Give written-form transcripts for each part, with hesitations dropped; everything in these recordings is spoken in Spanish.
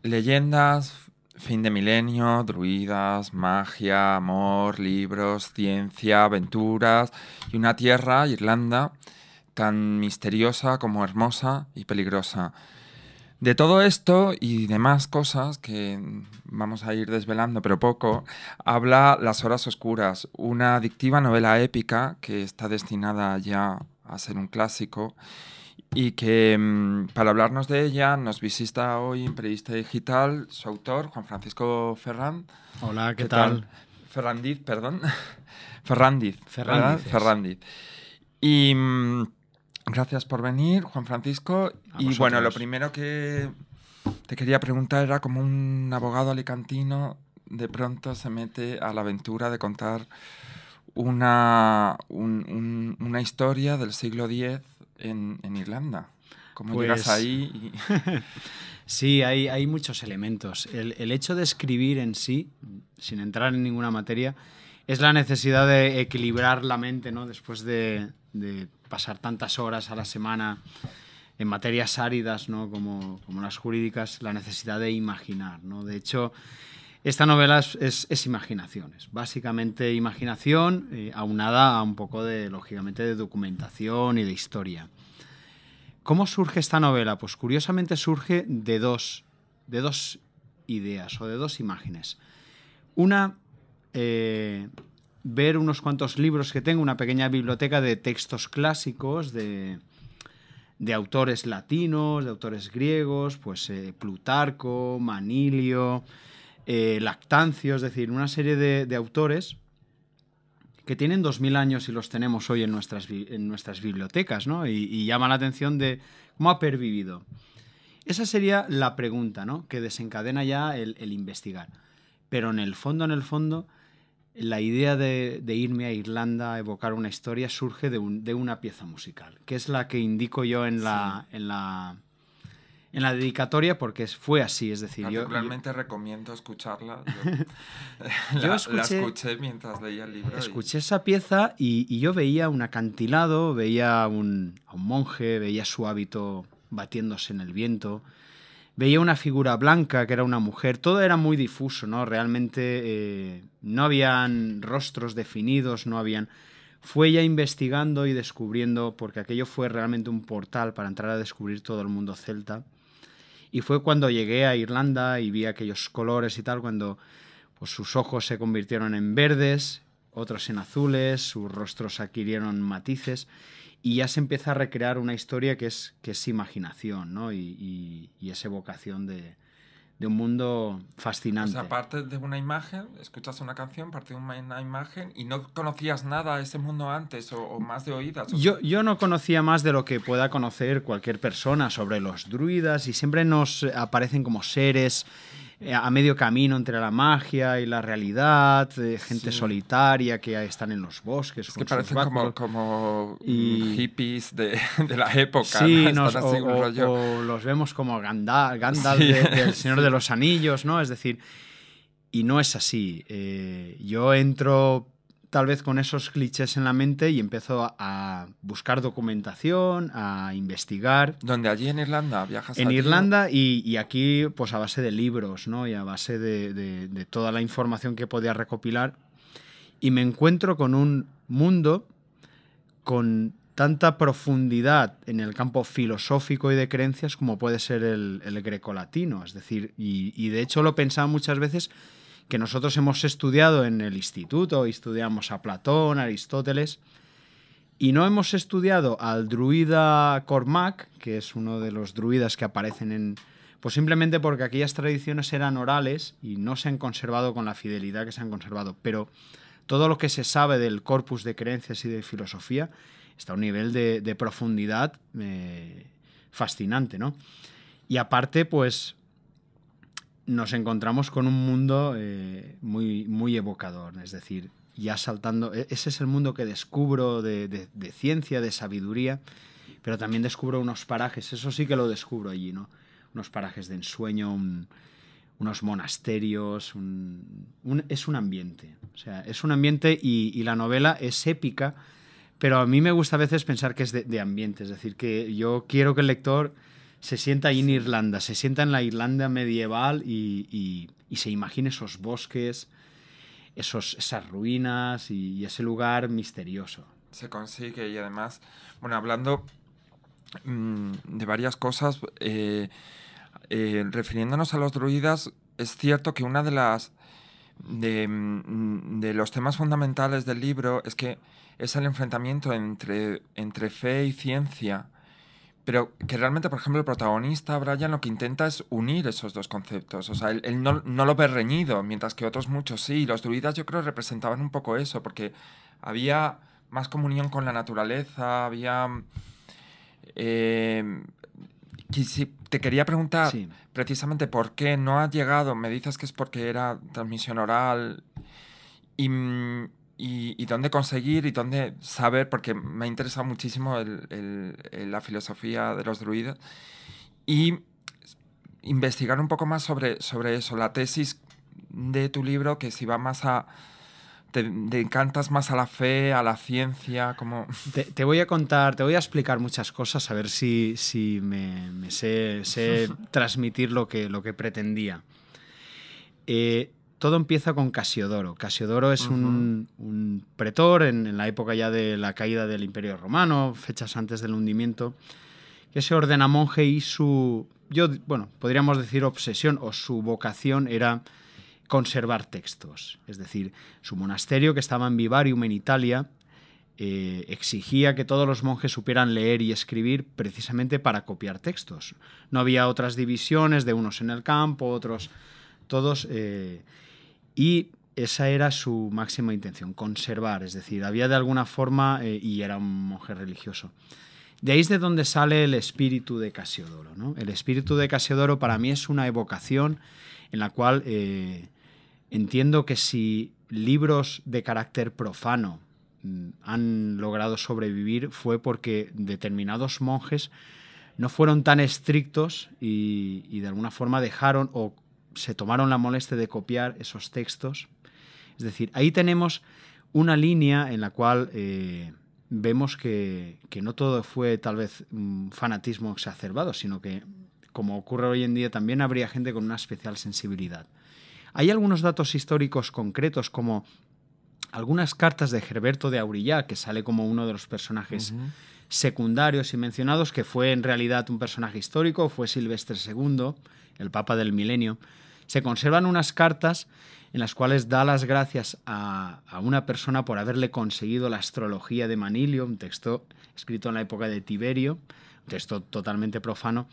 Leyendas, fin de milenio, druidas, magia, amor, libros, ciencia, aventuras y una tierra, Irlanda, tan misteriosa como hermosa y peligrosa. De todo esto y demás cosas que vamos a ir desvelando, pero poco, habla Las Horas Oscuras, una adictiva novela épica que está destinada ya a ser un clásico y que para hablarnos de ella nos visita hoy en Periodista Digital su autor, Juan Francisco Ferrán. Hola, ¿qué ¿Qué tal? tal? Ferrandiz, perdón. Ferrandiz, ¿verdad? Ferrándices. Ferrandiz. Y gracias por venir, Juan Francisco. A Y bueno, lo vosotros. primero que te quería preguntar era cómo un abogado alicantino de pronto se mete a la aventura de contar una historia del siglo X en Irlanda. ¿Cómo llegas Pues ahí? sí, hay muchos elementos. El hecho de escribir en sí, sin entrar en ninguna materia, es la necesidad de equilibrar la mente, ¿no? Después de pasar tantas horas a la semana en materias áridas, ¿no? Como las jurídicas, la necesidad de imaginar, ¿no? De hecho, esta novela es imaginación, es básicamente imaginación aunada a un poco de, lógicamente, de documentación y de historia. ¿Cómo surge esta novela? Pues curiosamente surge de dos ideas o de dos imágenes. Una, ver unos cuantos libros que tengo, una pequeña biblioteca de textos clásicos de autores latinos, de autores griegos, pues Plutarco, Manilio, Lactancio, es decir, una serie de autores que tienen 2000 años y los tenemos hoy en nuestras bibliotecas, ¿no? Y llama la atención de cómo ha pervivido. Esa sería la pregunta, ¿no? Que desencadena ya el investigar. Pero en el fondo, la idea de irme a Irlanda a evocar una historia surge de una pieza musical, que es la que indico yo en la dedicatoria, porque fue así, es decir, Particularmente recomiendo escucharla. yo La escuché mientras leía el libro. escuché esa pieza y yo veía un acantilado, veía a un monje, veía su hábito batiéndose en el viento, veía una figura blanca que era una mujer, todo era muy difuso, ¿no? Realmente no habían rostros definidos, no habían... Fue ya investigando y descubriendo, porque aquello fue realmente un portal para entrar a descubrir todo el mundo celta. Y fue cuando llegué a Irlanda y vi aquellos colores y tal, cuando pues, sus ojos se convirtieron en verdes, otros en azules, sus rostros adquirieron matices y ya se empieza a recrear una historia que es imaginación, ¿no? Y es evocación de un mundo fascinante. O sea, parte de una imagen, escuchas una canción, parte de una imagen y no conocías nada de ese mundo antes o más de oídas. Yo no conocía más de lo que pueda conocer cualquier persona sobre los druidas y siempre nos aparecen como seres a medio camino entre la magia y la realidad, gente solitaria que están en los bosques. Es que parecen como hippies de la época. Sí, ¿no? Están así, un rollo. o los vemos como Gandalf del Señor de los Anillos, ¿no? Es decir, y no es así. Yo entro tal vez con esos clichés en la mente y empiezo a buscar documentación, a investigar. ¿Dónde? ¿Allí en Irlanda? ¿Viajas En allí? Irlanda y aquí pues a base de libros, ¿no? Y a base de toda la información que podía recopilar. Y me encuentro con un mundo con tanta profundidad en el campo filosófico y de creencias como puede ser el grecolatino. Es decir, y de hecho lo pensaba muchas veces que nosotros hemos estudiado en el instituto, estudiamos a Platón, a Aristóteles, y no hemos estudiado al druida Cormac, que es uno de los druidas que aparecen en... Pues simplemente porque aquellas tradiciones eran orales y no se han conservado con la fidelidad que se han conservado, pero todo lo que se sabe del corpus de creencias y de filosofía está a un nivel de profundidad fascinante, ¿no? Y aparte, pues nos encontramos con un mundo muy evocador, es decir, ya saltando, ese es el mundo que descubro de ciencia, de sabiduría, pero también descubro unos parajes, eso sí que lo descubro allí, ¿no? Unos parajes de ensueño, unos monasterios, es un ambiente, o sea, es un ambiente y la novela es épica, pero a mí me gusta a veces pensar que es de ambiente, es decir, que yo quiero que el lector se sienta ahí en Irlanda, se sienta en la Irlanda medieval y se imagina esos bosques, esas ruinas y ese lugar misterioso. Se consigue y además, bueno, hablando de varias cosas, refiriéndonos a los druidas, es cierto que una de las de los temas fundamentales del libro es que es el enfrentamiento entre fe y ciencia, pero que realmente, por ejemplo, el protagonista, Brian, lo que intenta es unir esos dos conceptos. O sea, él no lo ve reñido, mientras que otros muchos sí. Los druidas yo creo representaban un poco eso, porque había más comunión con la naturaleza, había... te quería preguntar Sí. precisamente por qué no ha llegado. Me dices que es porque era transmisión oral y dónde conseguir y dónde saber, porque me ha interesado muchísimo la filosofía de los druidas y investigar un poco más sobre eso, la tesis de tu libro, que si va más a... Te encantas más a la fe, a la ciencia, como... Te voy a contar, te voy a explicar muchas cosas, a ver si me sé transmitir lo que pretendía. Todo empieza con Casiodoro. Casiodoro es un pretor en la época ya de la caída del Imperio Romano, fechas antes del hundimiento, que se ordena monje y podríamos decir obsesión o su vocación era conservar textos. Es decir, su monasterio, que estaba en Vivarium, en Italia, exigía que todos los monjes supieran leer y escribir precisamente para copiar textos. No había otras divisiones de unos en el campo, otros todos... y esa era su máxima intención, conservar. Es decir, había de alguna forma... y era un monje religioso. De ahí es de donde sale el espíritu de Casiodoro, ¿no? El espíritu de Casiodoro para mí es una evocación en la cual... entiendo que si libros de carácter profano han logrado sobrevivir fue porque determinados monjes no fueron tan estrictos y de alguna forma dejaron o se tomaron la molestia de copiar esos textos. Es decir, ahí tenemos una línea en la cual vemos que no todo fue tal vez un fanatismo exacerbado, sino que, como ocurre hoy en día, también habría gente con una especial sensibilidad. Hay algunos datos históricos concretos, como algunas cartas de Herberto de Aurillac, que sale como uno de los personajes secundarios y mencionados, que fue en realidad un personaje histórico, fue Silvestre II, el Papa del Milenio. Se conservan unas cartas en las cuales da las gracias a una persona por haberle conseguido la astrología de Manilio, un texto escrito en la época de Tiberio, un texto totalmente profano,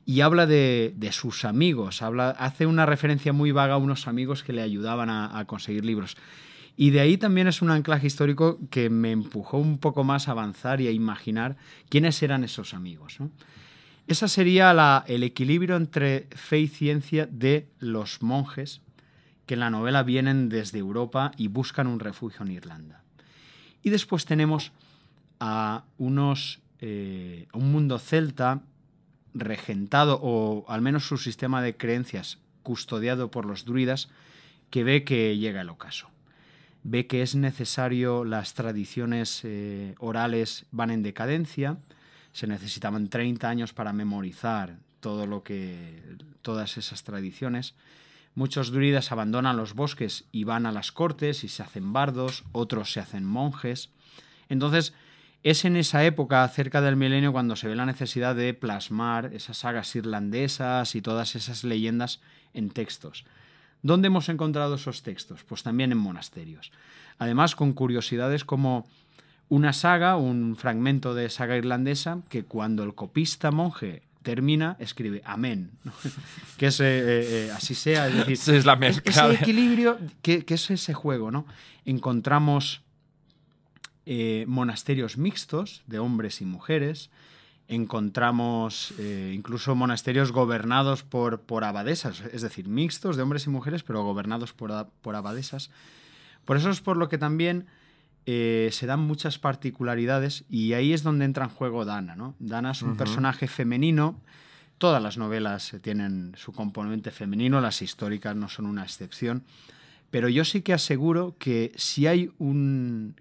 y habla de sus amigos, hace una referencia muy vaga a unos amigos que le ayudaban a conseguir libros. Y de ahí también es un anclaje histórico que me empujó un poco más a avanzar y a imaginar quiénes eran esos amigos, ¿no? Ese sería el equilibrio entre fe y ciencia de los monjes que en la novela vienen desde Europa y buscan un refugio en Irlanda. Y después tenemos a un mundo celta regentado, o al menos su sistema de creencias custodiado por los druidas, que ve que llega el ocaso. Ve que es necesario, las tradiciones orales van en decadencia, se necesitaban 30 años para memorizar todas esas tradiciones. Muchos druidas abandonan los bosques y van a las cortes y se hacen bardos, otros se hacen monjes. Entonces, es en esa época, cerca del milenio, cuando se ve la necesidad de plasmar esas sagas irlandesas y todas esas leyendas en textos. ¿Dónde hemos encontrado esos textos? Pues también en monasterios. Además, con curiosidades como una saga, un fragmento de saga irlandesa, que cuando el copista monje termina, escribe amén, ¿no? Que es así sea, es decir, sí, es la mezcla. Ese equilibrio, que es ese juego, ¿no? Encontramos monasterios mixtos de hombres y mujeres, encontramos incluso monasterios gobernados por abadesas, es decir, mixtos de hombres y mujeres, pero gobernados por abadesas. Por eso es por lo que también se dan muchas particularidades, y ahí es donde entra en juego Dana, ¿no? Dana es un personaje femenino. Todas las novelas tienen su componente femenino, las históricas no son una excepción. Pero yo sí que aseguro que si hay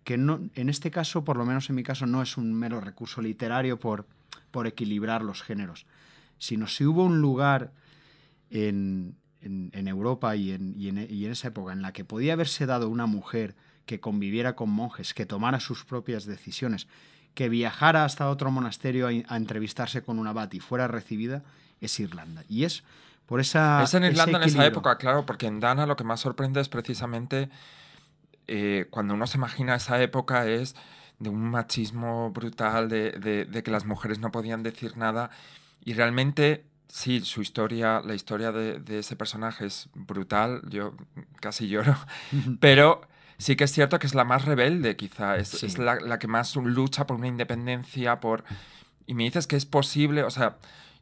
que no, en este caso, por lo menos en mi caso, no es un mero recurso literario por equilibrar los géneros, sino si hubo un lugar en Europa y en esa época en la que podía haberse dado una mujer que conviviera con monjes, que tomara sus propias decisiones, que viajara hasta otro monasterio a entrevistarse con un abad y fuera recibida, es Irlanda. Y es por Es en ese Irlanda en esa equilibrio. época, claro, porque en Dana lo que más sorprende es precisamente cuando uno se imagina esa época es de un machismo brutal, de que las mujeres no podían decir nada. Y realmente, sí, su historia, la historia de ese personaje es brutal, yo casi lloro, pero sí que es cierto que es la más rebelde, quizá, es Sí. la que más lucha por una independencia, por... Y me dices que es posible, o sea,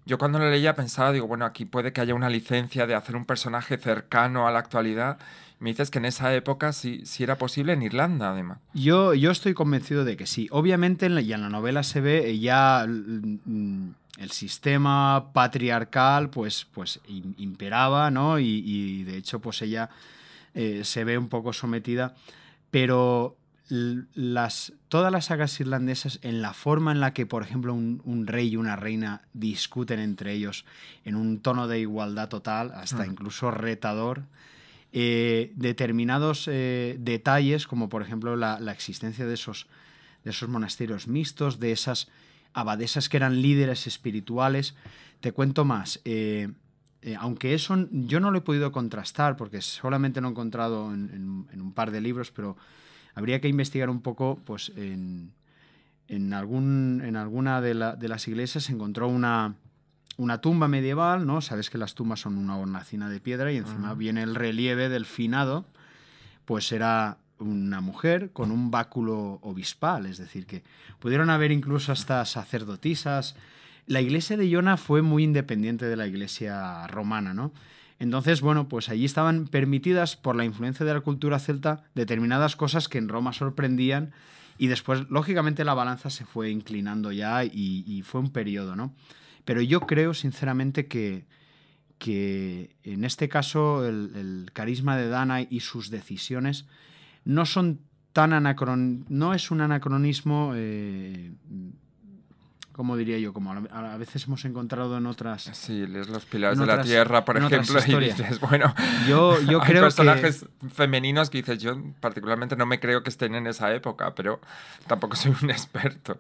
yo cuando lo leía pensaba, digo, bueno, aquí puede que haya una licencia de hacer un personaje cercano a la actualidad. Me dices que en esa época sí, sí era posible en Irlanda, además. Yo estoy convencido de que sí. Obviamente, y en la novela se ve ya el sistema patriarcal pues imperaba, ¿no? Y de hecho, pues ella se ve un poco sometida, pero todas las sagas irlandesas, en la forma en la que, por ejemplo, un rey y una reina discuten entre ellos en un tono de igualdad total, hasta incluso retador, determinados detalles, como por ejemplo la existencia de esos monasterios mixtos, de esas abadesas que eran líderes espirituales. Te cuento más. Aunque eso yo no lo he podido contrastar, porque solamente lo he encontrado en un par de libros, pero habría que investigar un poco, pues en alguna de las iglesias se encontró una tumba medieval, ¿no? Sabes que las tumbas son una hornacina de piedra y encima viene el relieve del finado, pues era una mujer con un báculo obispal, es decir, que pudieron haber incluso hasta sacerdotisas. La iglesia de Iona fue muy independiente de la iglesia romana, ¿no? Entonces, bueno, pues allí estaban permitidas por la influencia de la cultura celta determinadas cosas que en Roma sorprendían y después, lógicamente, la balanza se fue inclinando ya y fue un periodo, ¿no? Pero yo creo, sinceramente, que en este caso el carisma de Dana y sus decisiones no son no es un anacronismo, ¿cómo diría yo? Como a veces hemos encontrado en otras... Sí, lees Los Pilares de la Tierra, por ejemplo, y dices, bueno, yo hay creo personajes femeninos que dices, yo particularmente no me creo que estén en esa época, pero tampoco soy un experto.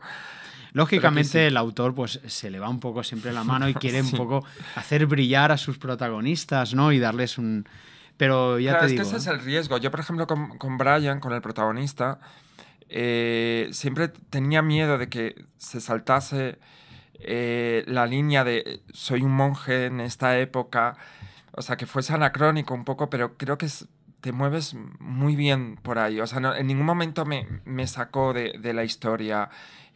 Lógicamente sí. el autor pues se le va un poco siempre la mano y quiere Sí. un poco hacer brillar a sus protagonistas, ¿no? Y darles un... Pero ya Claro, te es que digo, ese es el riesgo. Yo, por ejemplo, con Brian, con el protagonista, siempre tenía miedo de que se saltase la línea de soy un monje en esta época, o sea, que fuese anacrónico un poco, pero creo que te mueves muy bien por ahí. O sea, en ningún momento me sacó de la historia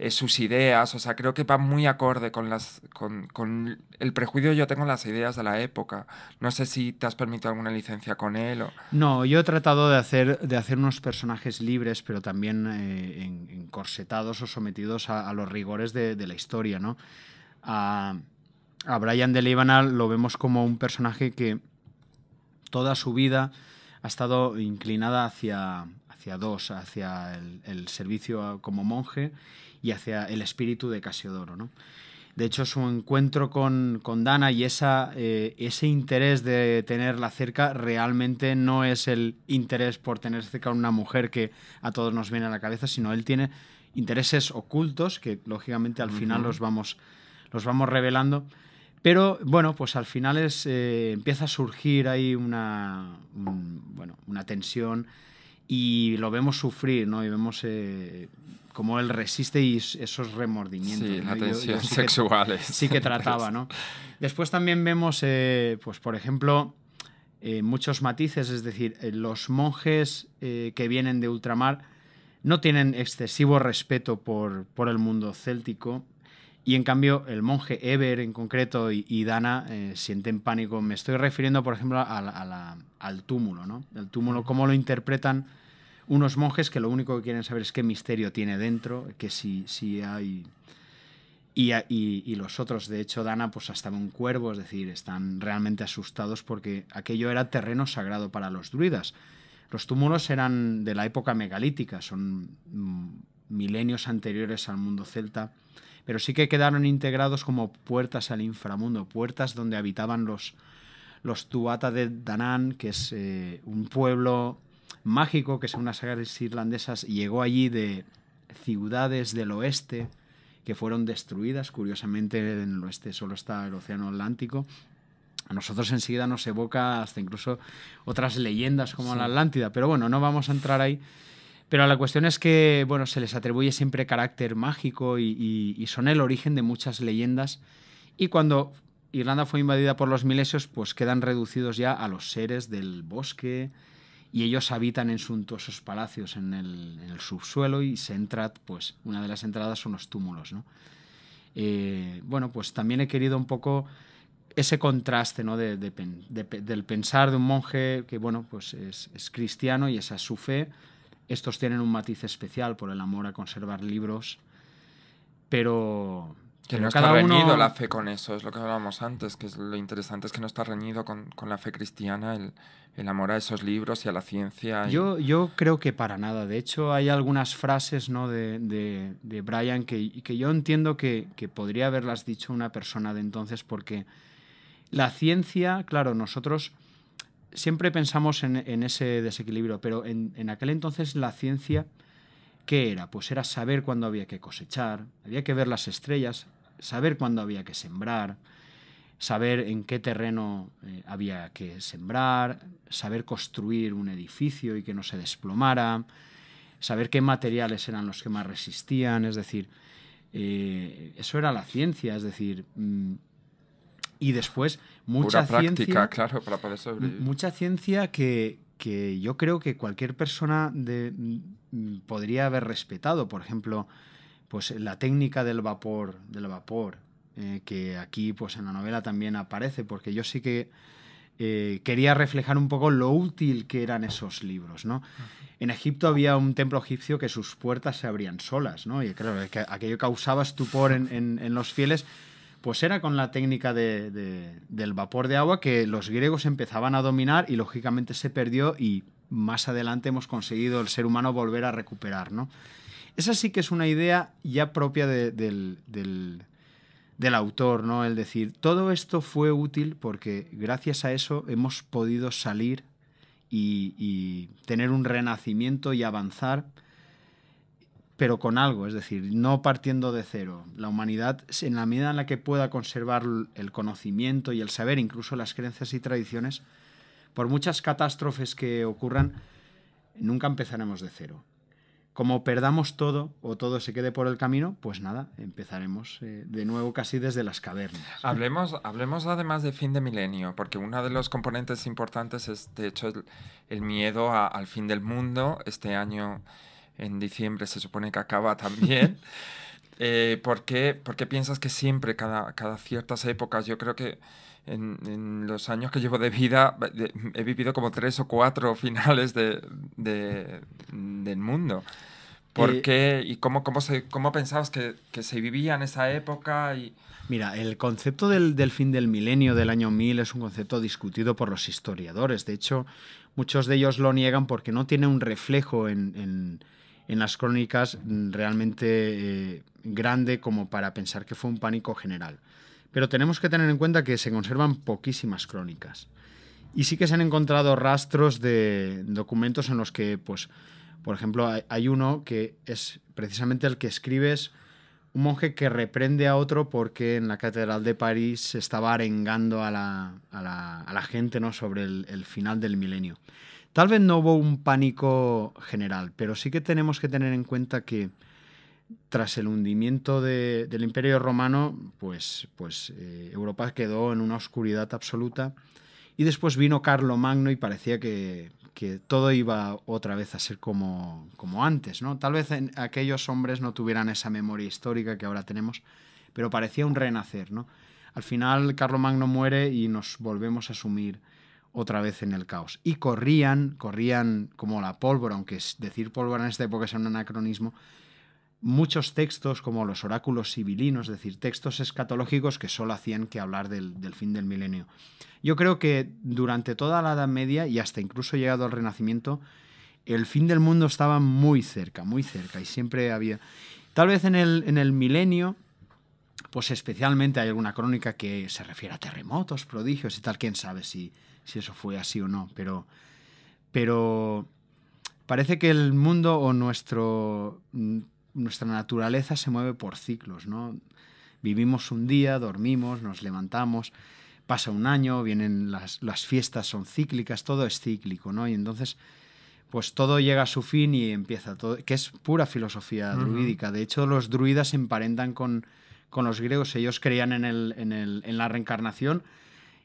sus ideas. O sea, creo que va muy acorde con el prejuicio que yo tengo en las ideas de la época. No sé si te has permitido alguna licencia con él o... no, yo he tratado de hacer unos personajes libres, pero también encorsetados o sometidos a los rigores de la historia, ¿no? A, a Brian de Libanal lo vemos como un personaje que toda su vida ha estado inclinada hacia dos, hacia el servicio como monje y hacia el espíritu de Casiodoro, ¿no? De hecho, su encuentro con Dana y ese interés de tenerla cerca realmente no es el interés por tener cerca a una mujer que a todos nos viene a la cabeza, sino él tiene intereses ocultos que, lógicamente, al final los vamos revelando. Pero, bueno, pues al final empieza a surgir ahí una tensión y lo vemos sufrir, ¿no? Y vemos cómo él resiste y esos remordimientos. Sí, ¿no? la tensión sí sexual sí que trataba, ¿no? Después también vemos, pues por ejemplo, muchos matices, es decir, los monjes que vienen de ultramar no tienen excesivo respeto por el mundo céltico y en cambio el monje Eber en concreto y Dana sienten pánico. Me estoy refiriendo, por ejemplo, al túmulo, ¿no? El túmulo, cómo lo interpretan unos monjes que lo único que quieren saber es qué misterio tiene dentro, que si hay... Y los otros, de hecho, Dana, pues hasta un cuervo, es decir, están realmente asustados porque aquello era terreno sagrado para los druidas. Los túmulos eran de la época megalítica, son milenios anteriores al mundo celta, pero sí que quedaron integrados como puertas al inframundo, puertas donde habitaban los Tuatha de Danann, que es un pueblo mágico que según las sagas irlandesas llegó allí de ciudades del oeste que fueron destruidas. Curiosamente en el oeste solo está el océano Atlántico. A nosotros enseguida nos evoca hasta incluso otras leyendas como la Atlántida, pero bueno, no vamos a entrar ahí. Pero la cuestión es que, bueno, se les atribuye siempre carácter mágico y son el origen de muchas leyendas. Y cuando Irlanda fue invadida por los milesios, pues quedan reducidos ya a los seres del bosque y ellos habitan en suntuosos palacios en el subsuelo y se entra, pues una de las entradas son los túmulos, ¿no? Bueno, pues también he querido un poco ese contraste, ¿no? Del pensar de un monje que, bueno, pues es cristiano y esa es su fe. Estos tienen un matiz especial por el amor a conservar libros, pero que no está reñido la fe con eso, es lo que hablábamos antes, que es lo interesante es que no está reñido con la fe cristiana, el amor a esos libros y a la ciencia. Yo creo que para nada. De hecho, hay algunas frases, ¿no? de Brian que yo entiendo que podría haberlas dicho una persona de entonces, porque la ciencia, claro, nosotros siempre pensamos en ese desequilibrio, pero en aquel entonces la ciencia, ¿qué era? Pues era saber cuándo había que cosechar, había que ver las estrellas, saber cuándo había que sembrar, saber en qué terreno había que sembrar, saber construir un edificio y que no se desplomara, saber qué materiales eran los que más resistían, es decir, eso era la ciencia, es decir... Y después, mucha pura práctica, ciencia, claro, para poder sobrevivir. Mucha ciencia que yo creo que cualquier persona podría haber respetado. Por ejemplo, pues la técnica del vapor, que aquí pues en la novela también aparece, porque yo sí que quería reflejar un poco lo útil que eran esos libros, ¿no? En Egipto había un templo egipcio que sus puertas se abrían solas, ¿no? Y claro, que aquello causaba estupor en los fieles. Pues era con la técnica del vapor de agua que los griegos empezaban a dominar y lógicamente se perdió y más adelante hemos conseguido el ser humano volver a recuperar, ¿no? Esa sí que es una idea ya propia del autor, ¿no? El decir, todo esto fue útil porque gracias a eso hemos podido salir y tener un renacimiento y avanzar, pero con algo, es decir, no partiendo de cero. La humanidad, en la medida en la que pueda conservar el conocimiento y el saber, incluso las creencias y tradiciones, por muchas catástrofes que ocurran, nunca empezaremos de cero. Como perdamos todo o todo se quede por el camino, pues nada, empezaremos de nuevo casi desde las cavernas. Hablemos además de fin de milenio, porque uno de los componentes importantes es, de hecho, el miedo al fin del mundo. Este año... En diciembre se supone que acaba también. ¿Por qué piensas que siempre, cada ciertas épocas, yo creo que en los años que llevo de vida he vivido como 3 o 4 finales del mundo? ¿Por qué? ¿Y cómo pensabas que se vivía en esa época? Mira, el concepto del fin del milenio, del año 1000, es un concepto discutido por los historiadores. De hecho, muchos de ellos lo niegan porque no tiene un reflejo en las crónicas realmente grande como para pensar que fue un pánico general. Pero tenemos que tener en cuenta que se conservan poquísimas crónicas. Y sí que se han encontrado rastros de documentos en los que, pues, por ejemplo, hay uno que es precisamente el que escribe, es un monje que reprende a otro porque en la Catedral de París se estaba arengando a la gente, ¿no? Sobre el final del milenio. Tal vez no hubo un pánico general, pero sí que tenemos que tener en cuenta que tras el hundimiento del Imperio Romano, pues Europa quedó en una oscuridad absoluta y después vino Carlomagno y parecía que todo iba otra vez a ser como antes, ¿no? Tal vez aquellos hombres no tuvieran esa memoria histórica que ahora tenemos, pero parecía un renacer, ¿no? Al final Carlomagno muere y nos volvemos a sumir otra vez en el caos. Y corrían como la pólvora, aunque decir pólvora en esta época es un anacronismo, muchos textos como los oráculos sibilinos, es decir, textos escatológicos que solo hacían que hablar del fin del milenio. Yo creo que durante toda la Edad Media y hasta incluso llegado al Renacimiento, el fin del mundo estaba muy cerca, y siempre había... Tal vez en el milenio, pues especialmente hay alguna crónica que se refiere a terremotos, prodigios y tal, quién sabe si eso fue así o no, pero parece que el mundo o nuestra naturaleza se mueve por ciclos, ¿no? Vivimos un día, dormimos, nos levantamos, pasa un año, vienen las fiestas, son cíclicas, todo es cíclico, ¿no? Y entonces, pues todo llega a su fin y empieza todo, que es pura filosofía druídica. De hecho, los druidas se emparentan con los griegos. Ellos creían en la reencarnación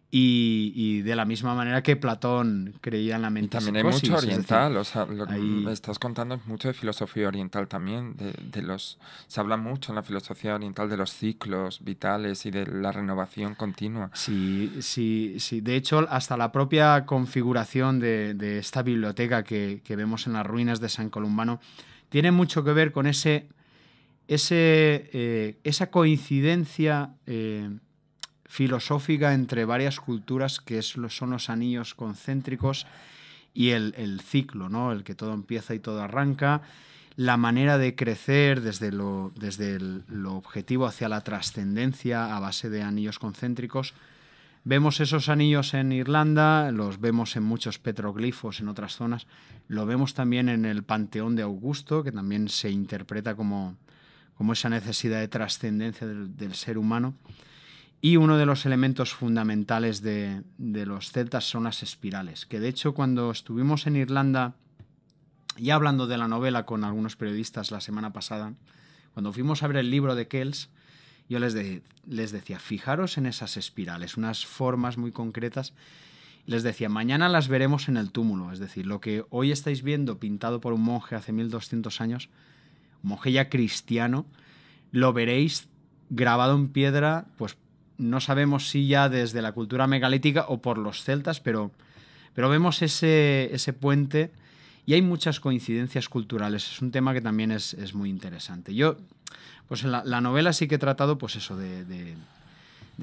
y de la misma manera que Platón creía en la Y también hay metempsicosis. mucho Es decir, oriental, o sea, lo que ahí- me estás contando es mucho de filosofía oriental también, se habla mucho en la filosofía oriental de los ciclos vitales y de la renovación continua. Sí, sí, sí. De hecho, hasta la propia configuración de esta biblioteca que vemos en las ruinas de San Columbano tiene mucho que ver con esa coincidencia filosófica entre varias culturas, que son los anillos concéntricos y el ciclo, ¿no? El que todo empieza y todo arranca, la manera de crecer desde lo objetivo hacia la trascendencia a base de anillos concéntricos. Vemos esos anillos en Irlanda, los vemos en muchos petroglifos en otras zonas, lo vemos también en el Panteón de Augusto, que también se interpreta como esa necesidad de trascendencia del ser humano. Y uno de los elementos fundamentales de los celtas son las espirales, que de hecho cuando estuvimos en Irlanda, ya hablando de la novela con algunos periodistas la semana pasada, cuando fuimos a ver el libro de Kells, yo les decía, fijaros en esas espirales, unas formas muy concretas. Les decía, mañana las veremos en el túmulo, es decir, lo que hoy estáis viendo pintado por un monje hace 1200 años, un monje ya cristiano, lo veréis grabado en piedra, pues no sabemos si ya desde la cultura megalítica o por los celtas, pero vemos ese puente y hay muchas coincidencias culturales. Es un tema que también es muy interesante. Yo, pues en la novela sí que he tratado, pues eso, de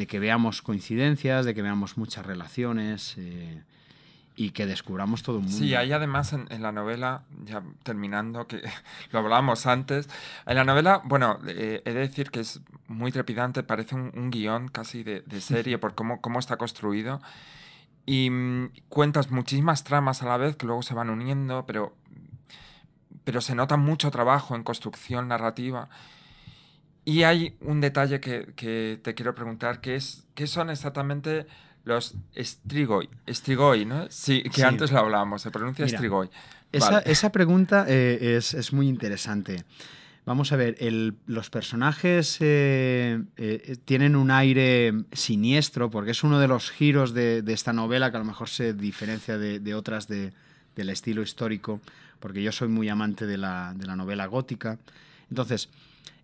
que veamos coincidencias, de que veamos muchas relaciones y que descubramos todo un mundo. Sí, hay además en la novela, ya terminando, que lo hablábamos antes, en la novela, bueno, he de decir que es muy trepidante, parece un guión casi de serie por cómo está construido y cuentas muchísimas tramas a la vez que luego se van uniendo, pero se nota mucho trabajo en construcción narrativa. Y hay un detalle que te quiero preguntar, ¿qué son exactamente los Strigoi, ¿no? Sí, que Sí. antes lo hablábamos, se pronuncia Mira, Strigoi. Vale. Esa pregunta es muy interesante. Vamos a ver, los personajes tienen un aire siniestro porque es uno de los giros de esta novela que a lo mejor se diferencia de otras del estilo histórico, porque yo soy muy amante de la novela gótica. Entonces,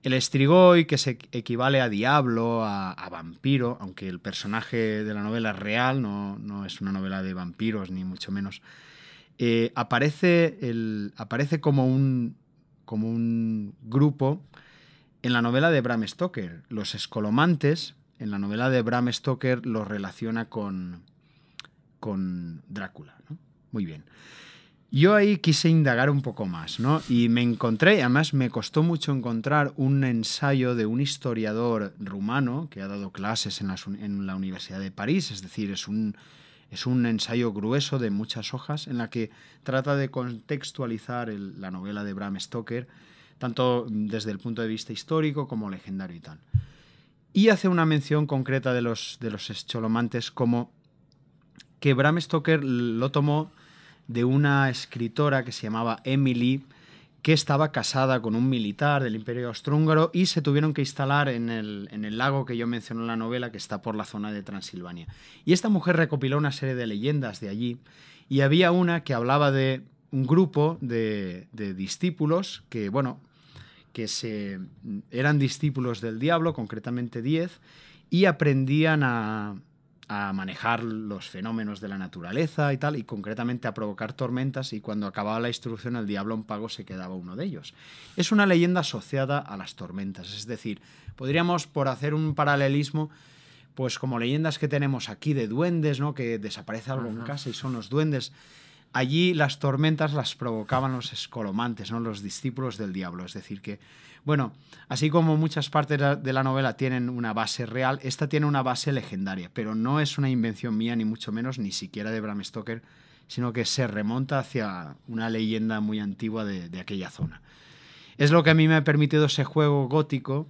el Strigoi, que se equivale a diablo, a vampiro, aunque el personaje de la novela es real, no es una novela de vampiros, ni mucho menos, aparece como un grupo en la novela de Bram Stoker. Los escolomantes, en la novela de Bram Stoker, los relaciona con Drácula, ¿no? Muy bien. Yo ahí quise indagar un poco más, ¿no? Y me encontré, además me costó mucho encontrar un ensayo de un historiador rumano que ha dado clases en la Universidad de París, es decir, es un ensayo grueso de muchas hojas en la que trata de contextualizar la novela de Bram Stoker, tanto desde el punto de vista histórico como legendario y tal. Y hace una mención concreta de los escolomantes como que Bram Stoker lo tomó de una escritora que se llamaba Emily, que estaba casada con un militar del Imperio Austrohúngaro y se tuvieron que instalar en el lago que yo mencioné en la novela, que está por la zona de Transilvania. Y esta mujer recopiló una serie de leyendas de allí y había una que hablaba de un grupo de discípulos que, bueno, eran discípulos del diablo, concretamente 10, y aprendían a manejar los fenómenos de la naturaleza y tal, y concretamente a provocar tormentas, y cuando acababa la instrucción el diablo en pago se quedaba uno de ellos. Es una leyenda asociada a las tormentas, es decir, podríamos, por hacer un paralelismo, pues como leyendas que tenemos aquí de duendes, ¿no? Que desaparece algo en casa y son los duendes. allí las tormentas las provocaban los escolomantes, ¿no? Los discípulos del diablo. Es decir, que, bueno, así como muchas partes de la novela tienen una base real, esta tiene una base legendaria, pero no es una invención mía, ni mucho menos, ni siquiera de Bram Stoker, sino que se remonta hacia una leyenda muy antigua de aquella zona. Es lo que a mí me ha permitido ese juego gótico,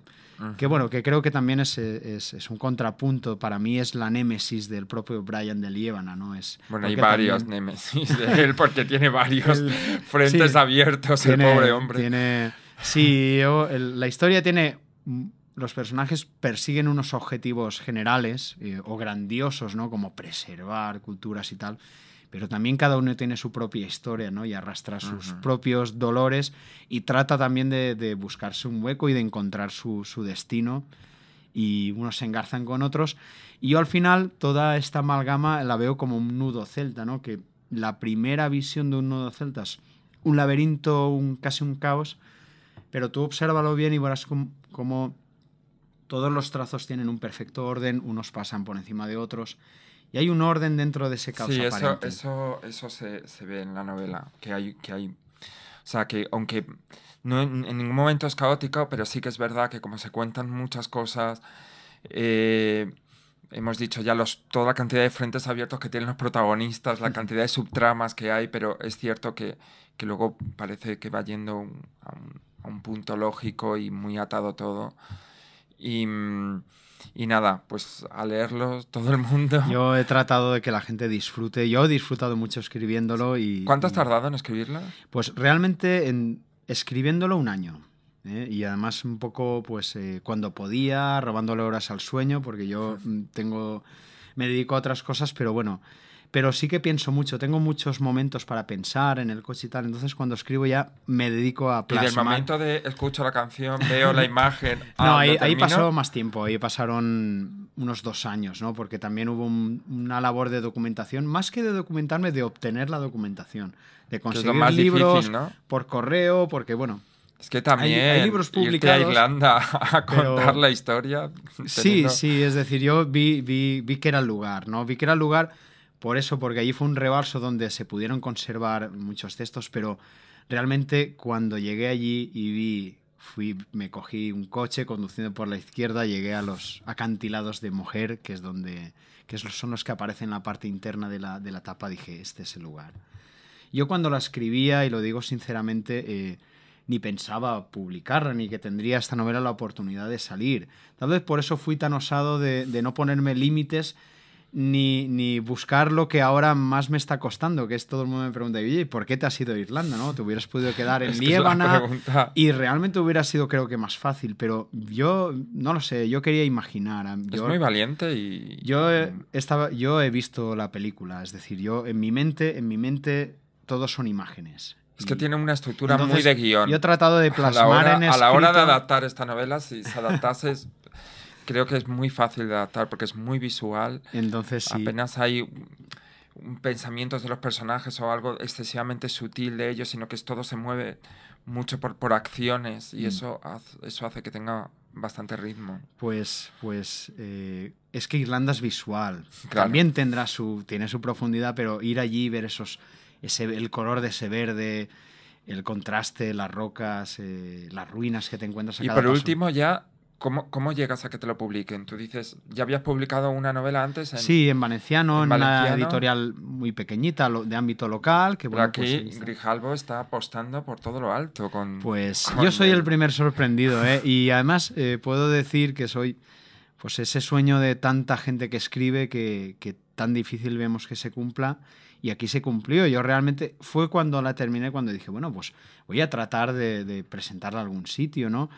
que bueno, que creo que también es un contrapunto. Para mí es la némesis del propio Brian de Liébana, ¿no? Bueno, hay varios némesis de él, porque tiene varios frentes abiertos, el pobre hombre. Sí, la historia tiene... Los personajes persiguen unos objetivos generales o grandiosos, ¿no? Como preservar culturas y tal, pero también cada uno tiene su propia historia, ¿no? Y arrastra sus propios dolores y trata también de buscarse un hueco y de encontrar su destino, y unos se engarzan con otros. Y yo al final toda esta amalgama la veo como un nudo celta, ¿no? Que la primera visión de un nudo celta es un laberinto, casi un caos, pero tú obsérvalo bien y verás cómo todos los trazos tienen un perfecto orden, unos pasan por encima de otros. Y hay un orden dentro de ese caos aparente. Sí, eso se ve en la novela, que hay, o sea, que aunque no en ningún momento es caótico, pero sí que es verdad que como se cuentan muchas cosas, hemos dicho ya toda la cantidad de frentes abiertos que tienen los protagonistas, la cantidad de subtramas que hay, pero es cierto que luego parece que va yendo a un punto lógico y muy atado todo. Y nada, pues a leerlo todo el mundo. Yo he tratado de que la gente disfrute. Yo he disfrutado mucho escribiéndolo. ¿Cuánto has tardado en escribirlo? Pues realmente escribiéndolo 1 año. Y además un poco, pues cuando podía, robándole horas al sueño, porque yo me dedico a otras cosas, pero bueno. Pero sí que pienso mucho, tengo muchos momentos para pensar en el coche y tal, entonces cuando escribo ya me dedico a plasmar. Y del momento de escucho la canción, veo la imagen... No, ahí pasó más tiempo, ahí pasaron unos 2 años, ¿no? Porque también hubo una labor de documentación, más que de documentarme, de obtener la documentación, de conseguir libros difícil, ¿no? Por correo, porque bueno... Es que también hay libros publicados, irte a Irlanda a contar la historia... Sí, es decir, yo vi que era el lugar, ¿no? Vi que era el lugar... Por eso, porque allí fue un rebalso donde se pudieron conservar muchos textos, pero realmente cuando llegué allí y me cogí un coche conduciendo por la izquierda, llegué a los acantilados de Moher, que son los que aparecen en la parte interna de la tapa, dije, este es el lugar. Yo cuando la escribía, y lo digo sinceramente, ni pensaba publicarla, ni que tendría esta novela la oportunidad de salir. Tal vez por eso fui tan osado de no ponerme límites, ni buscar lo que ahora más me está costando, que es todo el mundo me pregunta, oye, ¿por qué te has ido a Irlanda? ¿No? Te hubieras podido quedar en Liébana y realmente hubiera sido, creo que, más fácil, pero yo no lo sé, yo quería imaginar. Es muy valiente y... Yo he visto la película, es decir, yo en mi mente todos son imágenes. Es que tiene una estructura muy de guión. Yo he tratado de plasmar en escrito... A la hora de adaptar esta novela, si se adaptase... Creo que es muy fácil de adaptar porque es muy visual. Entonces sí. Apenas hay pensamientos de los personajes o algo excesivamente sutil de ellos, sino que todo se mueve mucho por acciones y eso hace que tenga bastante ritmo. Pues es que Irlanda es visual. Claro. También tiene su profundidad, pero ir allí y ver el color de ese verde, el contraste, las rocas, las ruinas que te encuentras a cada paso. Y por paso. último ya... ¿Cómo llegas a que te lo publiquen? Tú dices, ¿ya habías publicado una novela antes? Sí, en valenciano, en una editorial muy pequeñita, de ámbito local. Que, pero bueno, aquí pues, Grijalbo está apostando por todo lo alto. Yo soy el primer sorprendido, ¿eh? Y además puedo decir que soy pues ese sueño de tanta gente que escribe que tan difícil vemos que se cumpla. Y aquí se cumplió. Yo realmente fue cuando la terminé, cuando dije, bueno, pues voy a tratar de presentarla a algún sitio, ¿no?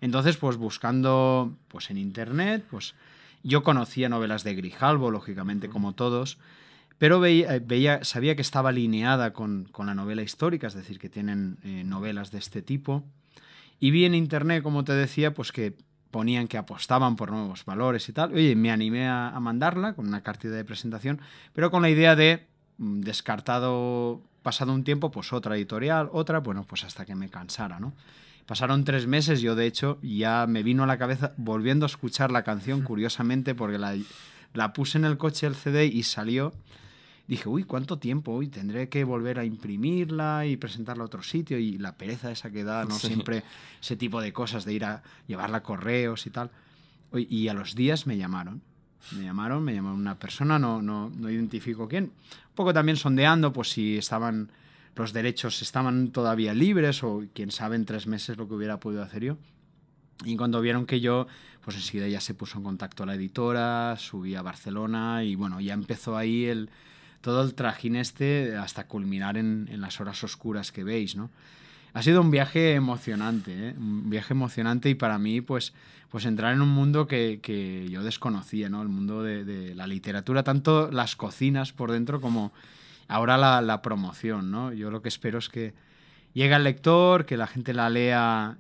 Entonces, pues buscando pues en internet, pues yo conocía novelas de Grijalbo, lógicamente, como todos, pero sabía que estaba alineada con la novela histórica, es decir, que tienen novelas de este tipo. Y vi en internet, como te decía, pues que ponían que apostaban por nuevos valores y tal. Oye, me animé a mandarla con una cartilla de presentación, pero con la idea de, descartado, pasado un tiempo, pues otra editorial, bueno, pues hasta que me cansara, ¿no? Pasaron 3 meses, yo de hecho ya me vino a la cabeza volviendo a escuchar la canción, curiosamente, porque la puse en el coche, el CD, y salió. Dije, uy, ¿cuánto tiempo? Uy, tendré que volver a imprimirla y presentarla a otro sitio, y la pereza esa que da, ¿no? Sí. Siempre ese tipo de cosas de ir a llevarla a correos y tal. Uy, y a los días me llamaron. Me llamaron una persona, no identifico quién. Un poco también sondeando, pues si estaban, los derechos estaban todavía libres o quién sabe en 3 meses lo que hubiera podido hacer yo. Y cuando vieron que yo, pues enseguida ya se puso en contacto a la editora, subí a Barcelona y bueno, ya empezó ahí todo el trajín este hasta culminar en las horas oscuras que veis, ¿no? Ha sido un viaje emocionante, ¿eh? Un viaje emocionante, y para mí, pues entrar en un mundo que yo desconocía, ¿no? El mundo de la literatura, tanto las cocinas por dentro como ahora la promoción, ¿no? Yo lo que espero es que llegue al lector, que la gente la lea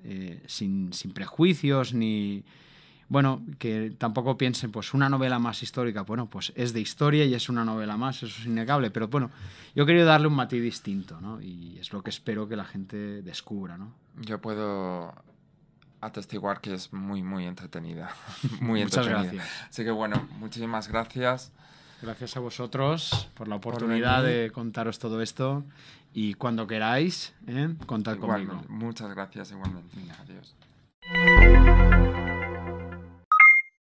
sin prejuicios, ni... Bueno, que tampoco piensen, pues una novela más histórica. Bueno, pues es de historia y es una novela más, eso es innegable. Pero bueno, yo he querido darle un matiz distinto, ¿no? Y es lo que espero que la gente descubra, ¿no? Yo puedo atestiguar que es muy, muy entretenida. Muy Muchas entretenida. gracias. Así que bueno, muchísimas gracias. Gracias a vosotros por la oportunidad de contaros todo esto. Y cuando queráis, contad conmigo. Igualmente. Muchas gracias igualmente. Adiós.